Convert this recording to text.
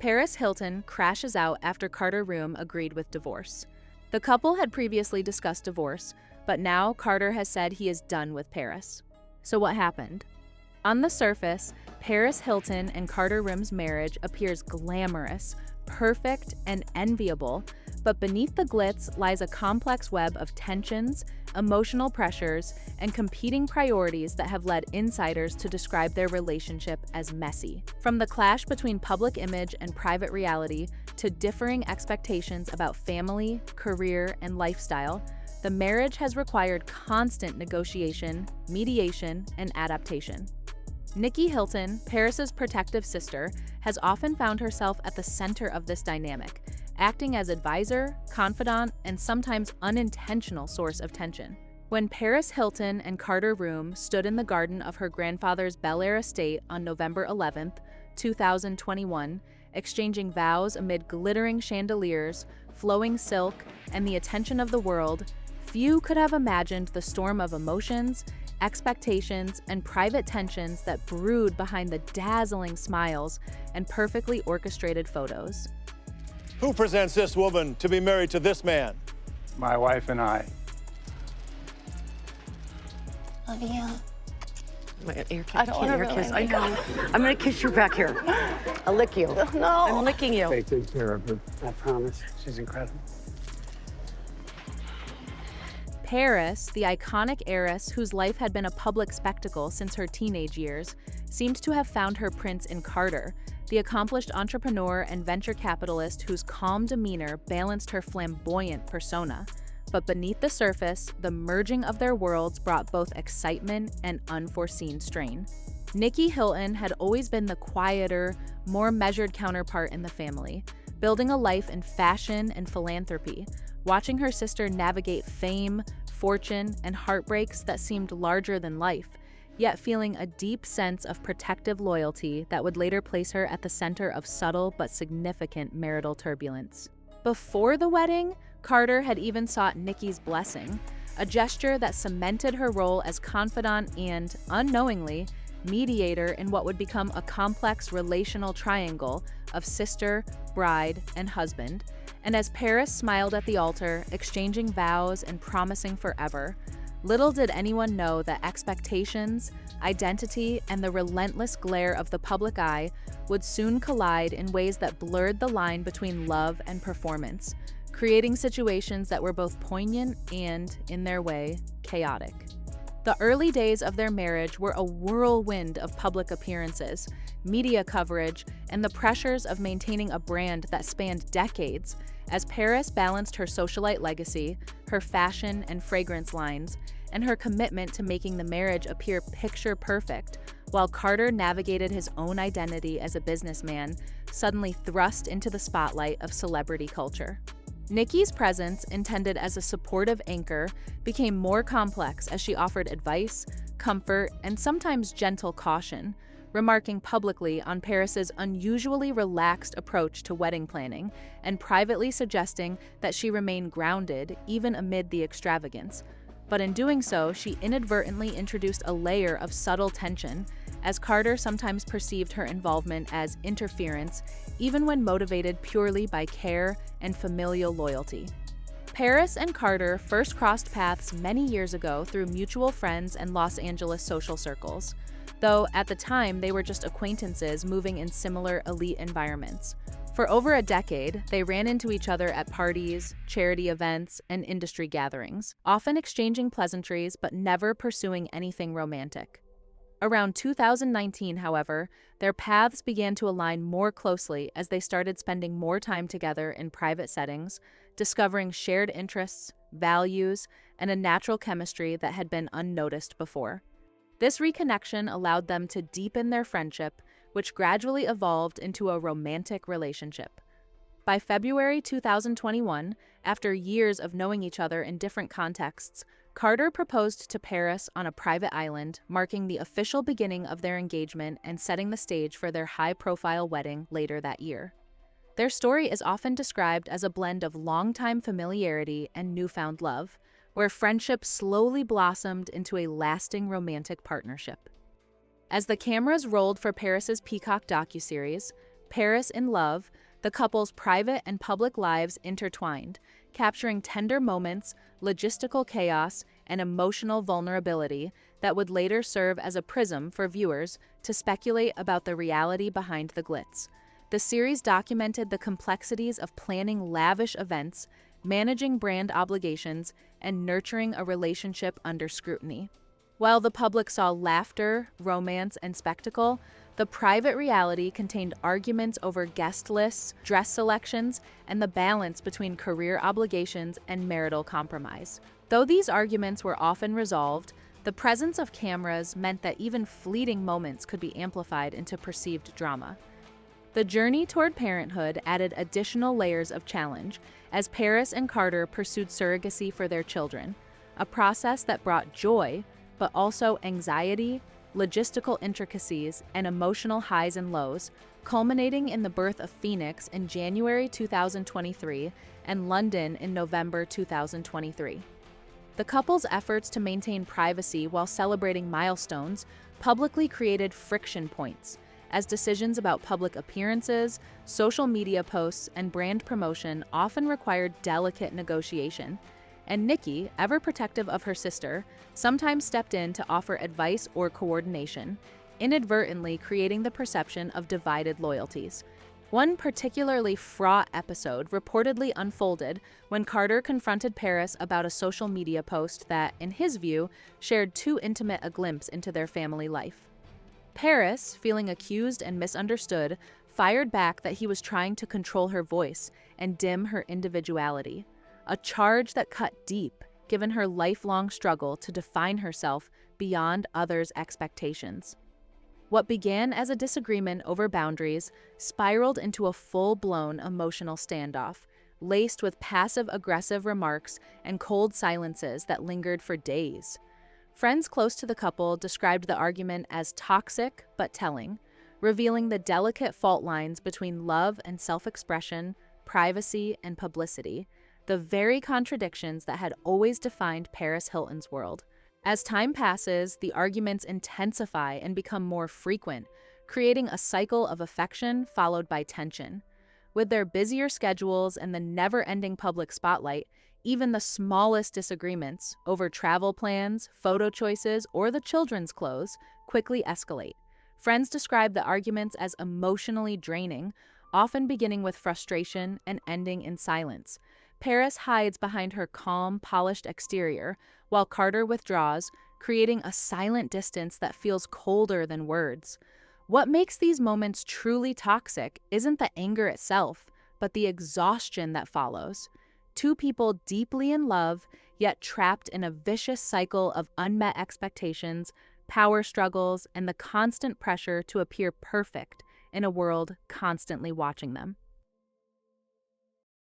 Paris Hilton crashes out after Carter Reum agreed with divorce. The couple had previously discussed divorce, but now Carter has said he is done with Paris. So what happened? On the surface, Paris Hilton and Carter Reum's marriage appears glamorous, perfect, and enviable, but beneath the glitz lies a complex web of tensions, emotional pressures, and competing priorities that have led insiders to describe their relationship as messy. From the clash between public image and private reality to differing expectations about family, career, and lifestyle, the marriage has required constant negotiation, mediation, and adaptation. Nikki Hilton, Paris's protective sister, has often found herself at the center of this dynamic, acting as advisor, confidant, and sometimes unintentional source of tension. When Paris Hilton and Carter Reum stood in the garden of her grandfather's Bel Air estate on November 11, 2021, exchanging vows amid glittering chandeliers, flowing silk, and the attention of the world, few could have imagined the storm of emotions, expectations, and private tensions that brewed behind the dazzling smiles and perfectly orchestrated photos. Who presents this woman to be married to this man? My wife and I. Love you. I don't want to kiss. I know. I'm going to kiss you back here. I'll lick you. No. I'm licking you. Take good care of her. I promise. She's incredible. Paris, the iconic heiress whose life had been a public spectacle since her teenage years, seemed to have found her prince in Carter, the accomplished entrepreneur and venture capitalist whose calm demeanor balanced her flamboyant persona. But beneath the surface, the merging of their worlds brought both excitement and unforeseen strain. Nikki Hilton had always been the quieter, more measured counterpart in the family, building a life in fashion and philanthropy, watching her sister navigate fame, fortune, and heartbreaks that seemed larger than life, yet feeling a deep sense of protective loyalty that would later place her at the center of subtle but significant marital turbulence. Before the wedding, Carter had even sought Nikki's blessing, a gesture that cemented her role as confidant and, unknowingly, mediator in what would become a complex relational triangle of sister, bride, and husband. And as Paris smiled at the altar, exchanging vows and promising forever, little did anyone know that expectations, identity, and the relentless glare of the public eye would soon collide in ways that blurred the line between love and performance, creating situations that were both poignant and, in their way, chaotic. The early days of their marriage were a whirlwind of public appearances, media coverage, and the pressures of maintaining a brand that spanned decades as Paris balanced her socialite legacy, her fashion and fragrance lines, and her commitment to making the marriage appear picture perfect, while Carter navigated his own identity as a businessman, suddenly thrust into the spotlight of celebrity culture. Nikki's presence, intended as a supportive anchor, became more complex as she offered advice, comfort, and sometimes gentle caution, remarking publicly on Paris's unusually relaxed approach to wedding planning and privately suggesting that she remain grounded even amid the extravagance. But in doing so, she inadvertently introduced a layer of subtle tension, as Carter sometimes perceived her involvement as interference, even when motivated purely by care and familial loyalty. Paris and Carter first crossed paths many years ago through mutual friends and Los Angeles social circles, though at the time they were just acquaintances moving in similar elite environments. For over a decade, they ran into each other at parties, charity events, and industry gatherings, often exchanging pleasantries but never pursuing anything romantic. Around 2019, however, their paths began to align more closely as they started spending more time together in private settings, discovering shared interests, values, and a natural chemistry that had been unnoticed before. This reconnection allowed them to deepen their friendship, which gradually evolved into a romantic relationship. By February 2021, after years of knowing each other in different contexts, Carter proposed to Paris on a private island, marking the official beginning of their engagement and setting the stage for their high-profile wedding later that year. Their story is often described as a blend of longtime familiarity and newfound love, where friendship slowly blossomed into a lasting romantic partnership. As the cameras rolled for Paris's Peacock docuseries, Paris in Love, the couple's private and public lives intertwined, capturing tender moments, logistical chaos, and emotional vulnerability that would later serve as a prism for viewers to speculate about the reality behind the glitz. The series documented the complexities of planning lavish events, managing brand obligations, and nurturing a relationship under scrutiny. While the public saw laughter, romance, and spectacle, the private reality contained arguments over guest lists, dress selections, and the balance between career obligations and marital compromise. Though these arguments were often resolved, the presence of cameras meant that even fleeting moments could be amplified into perceived drama. The journey toward parenthood added additional layers of challenge as Paris and Carter pursued surrogacy for their children, a process that brought joy, but also anxiety, logistical intricacies, and emotional highs and lows, culminating in the birth of Phoenix in January 2023 and London in November 2023. The couple's efforts to maintain privacy while celebrating milestones publicly created friction points, as decisions about public appearances, social media posts, and brand promotion often required delicate negotiation. And Nikki, ever protective of her sister, sometimes stepped in to offer advice or coordination, inadvertently creating the perception of divided loyalties. One particularly fraught episode reportedly unfolded when Carter confronted Paris about a social media post that, in his view, shared too intimate a glimpse into their family life. Paris, feeling accused and misunderstood, fired back that he was trying to control her voice and dim her individuality, a charge that cut deep given her lifelong struggle to define herself beyond others' expectations. What began as a disagreement over boundaries spiraled into a full-blown emotional standoff, laced with passive-aggressive remarks and cold silences that lingered for days. Friends close to the couple described the argument as toxic but telling, revealing the delicate fault lines between love and self-expression, privacy and publicity, the very contradictions that had always defined Paris Hilton's world. As time passes, the arguments intensify and become more frequent, creating a cycle of affection followed by tension. With their busier schedules and the never-ending public spotlight, even the smallest disagreements over travel plans, photo choices, or the children's clothes quickly escalate. Friends describe the arguments as emotionally draining, often beginning with frustration and ending in silence. Paris hides behind her calm, polished exterior, while Carter withdraws, creating a silent distance that feels colder than words. What makes these moments truly toxic isn't the anger itself, but the exhaustion that follows. Two people deeply in love, yet trapped in a vicious cycle of unmet expectations, power struggles, and the constant pressure to appear perfect in a world constantly watching them.